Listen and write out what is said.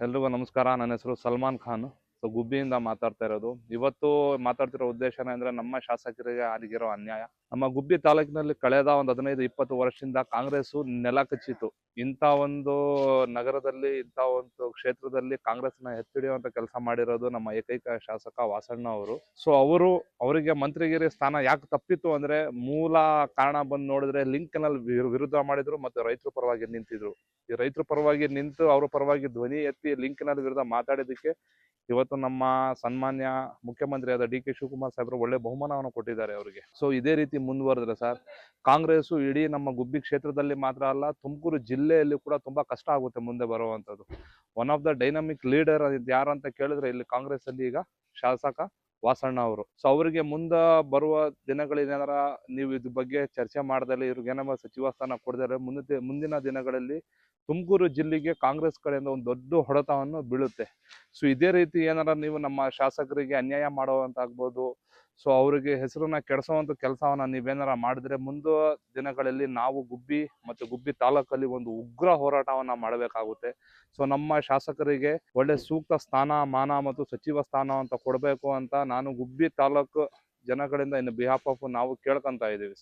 ಎಲ್ರಿಗೂ ನಮಸ್ಕಾರ. ನನ್ನ ಹೆಸರು ಸಲ್ಮಾನ್ ಖಾನ್. ಗುಬ್ಬಿಯಿಂದ ಮಾತಾಡ್ತಾ ಇರೋದು. ಇವತ್ತು ಮಾತಾಡ್ತಿರೋ ಉದ್ದೇಶ ಏನಂದ್ರೆ ನಮ್ಮ ಶಾಸಕರಿಗೆ ಆಗಿರೋ ಅನ್ಯಾಯ. ನಮ್ಮ ಗುಬ್ಬಿ ತಾಲೂಕಿನಲ್ಲಿ ಕಳೆದ ಒಂದು 15-20 ವರ್ಷದಿಂದ ಕಾಂಗ್ರೆಸ್ ನೆಲ ಕಚ್ಚಿತು. ಇಂಥ ಒಂದು ನಗರದಲ್ಲಿ, ಇಂಥ ಒಂದು ಕ್ಷೇತ್ರದಲ್ಲಿ ಕಾಂಗ್ರೆಸ್ನ ಎತ್ತಿಡಿಯುವಂತ ಕೆಲಸ ಮಾಡಿರೋದು ನಮ್ಮ ಏಕೈಕ ಶಾಸಕ ವಾಸಣ್ಣ ಅವರು. ಸೊ ಅವರಿಗೆ ಮಂತ್ರಿಗಿರಿ ಸ್ಥಾನ ಯಾಕೆ ತಪ್ಪಿತ್ತು ಅಂದ್ರೆ, ಮೂಲ ಕಾರಣ ಬಂದು ನೋಡಿದ್ರೆ ಲಿಂಕ್ ಕೆನಾಲ್ ವಿರುದ್ಧ ಮಾಡಿದ್ರು ಮತ್ತು ರೈತರ ಪರವಾಗಿ ನಿಂತಿದ್ರು. ಈ ರೈತರ ಪರವಾಗಿ ನಿಂತು ಅವ್ರ ಪರವಾಗಿ ಧ್ವನಿ ಎತ್ತಿ ಲಿಂಕ್ ಕೆನಾಲ್ ವಿರುದ್ಧ ಮಾತಾಡಿದಕ್ಕೆ ಇವತ್ತು ನಮ್ಮ ಸನ್ಮಾನ್ಯ ಮುಖ್ಯಮಂತ್ರಿಯಾದ ಡಿ.ಕೆ. ಶಿವಕುಮಾರ್ ಸಾಹೇಬರು ಒಳ್ಳೆ ಬಹುಮಾನವನ್ನು ಕೊಟ್ಟಿದ್ದಾರೆ ಅವರಿಗೆ. ಸೊ ಇದೇ ರೀತಿ ಮುಂದುವರೆದ್ರೆ ಸರ್, ಕಾಂಗ್ರೆಸ್ ಇಡೀ ನಮ್ಮ ಗುಬ್ಬಿ ಕ್ಷೇತ್ರದಲ್ಲಿ ಮಾತ್ರ ಅಲ್ಲ, ತುಮಕೂರು ಜಿಲ್ಲೆಯಲ್ಲಿ ಕೂಡ ತುಂಬಾ ಕಷ್ಟ ಆಗುತ್ತೆ ಮುಂದೆ ಬರುವಂತದ್ದು. One of the dynamic leader ಯಾರು ಅಂತ ಕೇಳಿದ್ರೆ ಇಲ್ಲಿ ಕಾಂಗ್ರೆಸ್ ಅಲ್ಲಿ ಈಗ ಶಾಸಕ ವಾಸಣ್ಣ ಅವರು. ಸೊ ಅವರಿಗೆ ಮುಂದೆ ಬರುವ ದಿನಗಳೇನಾರ ನೀವು ಇದ್ರ ಬಗ್ಗೆ ಚರ್ಚೆ ಮಾಡ್ದಲ್ಲಿ, ಇವ್ರಿಗೇನಾರ ಸಚಿವ ಸ್ಥಾನ ಕೊಡದರೆ ಮುಂದಿನ ದಿನಗಳಲ್ಲಿ ತುಮಕೂರು ಜಿಲ್ಲೆಗೆ ಕಾಂಗ್ರೆಸ್ ಕಡೆಯಿಂದ ಒಂದು ದೊಡ್ಡ ಹೊಡೆತವನ್ನು ಬೀಳುತ್ತೆ. ಸೊ ಇದೇ ರೀತಿ ಏನಾರ ನೀವು ನಮ್ಮ ಶಾಸಕರಿಗೆ ಅನ್ಯಾಯ ಮಾಡುವಂತಾಗ್ಬೋದು, ಸೊ ಅವರಿಗೆ ಹೆಸರನ್ನ ಕೆಡಿಸುವಂತ ಕೆಲಸವನ್ನ ನೀವೇನಾರ ಮಾಡಿದ್ರೆ ಮುಂದೆ ದಿನಗಳಲ್ಲಿ ನಾವು ಗುಬ್ಬಿ ಮತ್ತು ಗುಬ್ಬಿ ತಾಲೂಕಲ್ಲಿ ಒಂದು ಉಗ್ರ ಹೋರಾಟವನ್ನ ಮಾಡಬೇಕಾಗುತ್ತೆ. ಸೊ ನಮ್ಮ ಶಾಸಕರಿಗೆ ಒಳ್ಳೆ ಸೂಕ್ತ ಸ್ಥಾನ ಮಾನ ಮತ್ತು ಸಚಿವ ಸ್ಥಾನ ಅಂತ ಕೊಡಬೇಕು ಅಂತ ನಾನು ಗುಬ್ಬಿ ತಾಲೂಕು ಜನಗಳಿಂದ ಇನ್ನು ಬಿಹಾಫ್ ಆಫ್ ನಾವು ಕೇಳ್ಕೊಂತ ಇದೀವಿ ಸರ್.